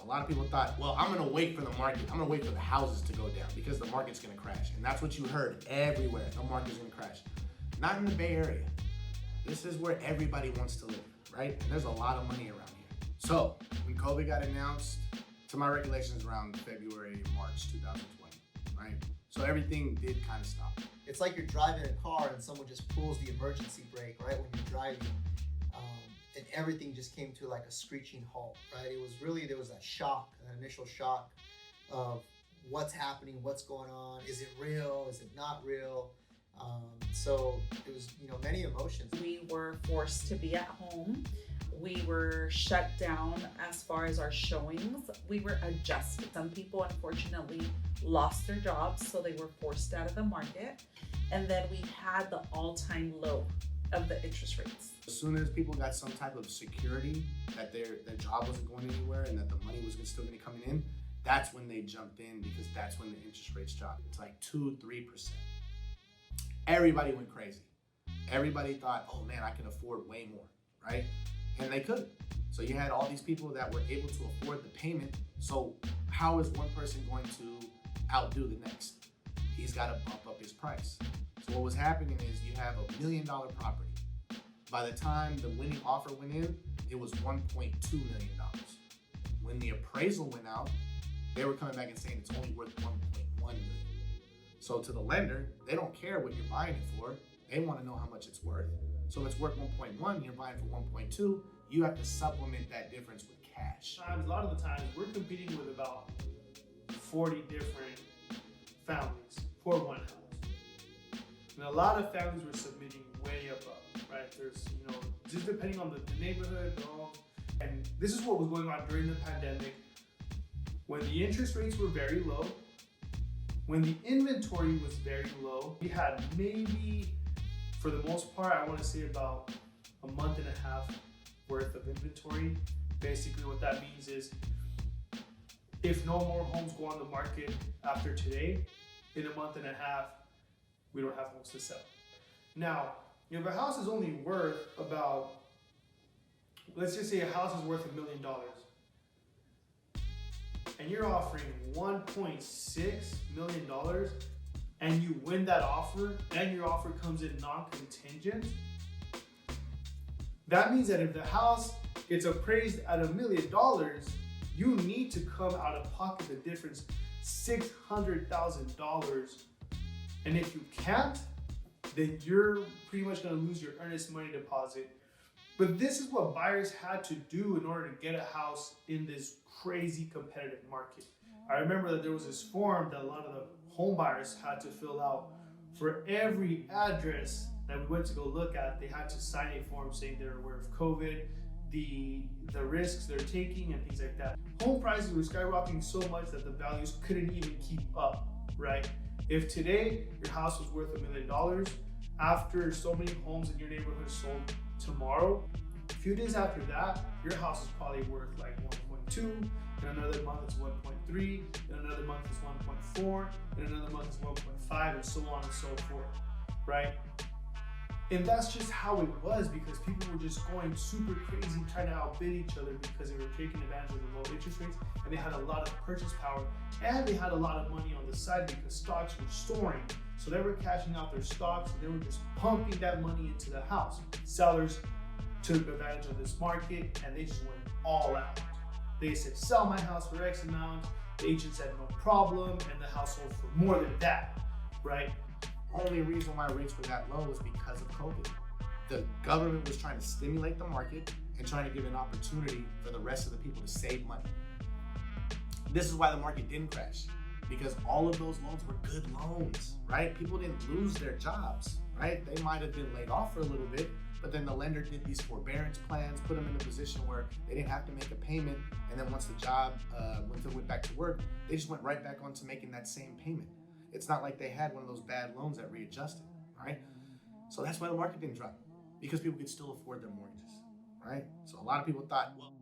lot of people thought, well, I'm gonna wait for the market. I'm gonna wait for the houses to go down because the market's gonna crash. And that's what you heard everywhere. The market's gonna crash. Not in the Bay Area. This is where everybody wants to live, right? And there's a lot of money around here. So when COVID got announced, to my recollections around February, March 2020, right? So everything did kind of stop. It's like you're driving a car and someone just pulls the emergency brake, right, when you're driving. And everything just came to like a screeching halt, right? It was really, there was that shock, an initial shock of what's happening, what's going on, is it real, is it not real? So it was, many emotions. We were forced to be at home. We were shut down as far as our showings. We were adjusted. Some people unfortunately lost their jobs, so they were forced out of the market. And then we had the all-time low of the interest rates. As soon as people got some type of security that their job wasn't going anywhere and that the money was still going to come in, that's when they jumped in, because that's when the interest rates dropped. It's like 2-3%. Everybody went crazy. Everybody thought, oh man, I can afford way more, right? And they couldn't. So you had all these people that were able to afford the payment. So how is one person going to outdo the next? He's got to bump up his price. So what was happening is you have $1 million property. By the time the winning offer went in, it was $1.2 million. When the appraisal went out, they were coming back and saying it's only worth $1.1 million. So to the lender, they don't care what you're buying it for. They want to know how much it's worth. So if it's worth 1.1, you're buying for 1.2, you have to supplement that difference with cash. A lot of the times, we're competing with about 40 different families for one house. And a lot of families were submitting way above, right? There's, just depending on the neighborhood, the home. And this is what was going on during the pandemic. When the interest rates were very low, when the inventory was very low, we had maybe, for the most part, I want to say about a month and a half worth of inventory. Basically what that means is if no more homes go on the market after today, in a month and a half, we don't have homes to sell. Now, if a house is only worth about, let's just say a house is worth $1 million, and you're offering $1.6 million, and you win that offer, and your offer comes in non-contingent, that means that if the house gets appraised at $1 million, you need to come out of pocket the difference, $600,000. And if you can't, then you're pretty much gonna lose your earnest money deposit. But this is what buyers had to do in order to get a house in this crazy competitive market. I remember that there was this form that a lot of the home buyers had to fill out. For every address that we went to go look at, they had to sign a form saying they're aware of COVID, the risks they're taking, and things like that. Home prices were skyrocketing so much that the values couldn't even keep up, right? If today your house was worth $1 million, after so many homes in your neighborhood sold tomorrow, a few days after that, your house is probably worth like 1.2, in another month it's 1.3, in another month it's 1.4, in another month it's 1.5, and so on and so forth, right? And that's just how it was, because people were just going super crazy trying to outbid each other because they were taking advantage of the low interest rates, and they had a lot of purchase power, and they had a lot of money on the side because stocks were soaring. So they were cashing out their stocks and they were just pumping that money into the house. Sellers took advantage of this market and they just went all out. They said, sell my house for X amount. The agent said no problem, and the house sold for more than that, right? Only reason why rates were that low was because of COVID. The government was trying to stimulate the market and trying to give an opportunity for the rest of the people to save money. This is why the market didn't crash, because all of those loans were good loans, right? People didn't lose their jobs, right? They might have been laid off for a little bit, but then the lender did these forbearance plans, put them in a position where they didn't have to make a payment, and then once the job went back to work, they just went right back onto making that same payment. It's not like they had one of those bad loans that readjusted, right? So that's why the market didn't drop, because people could still afford their mortgages, right? So a lot of people thought, well,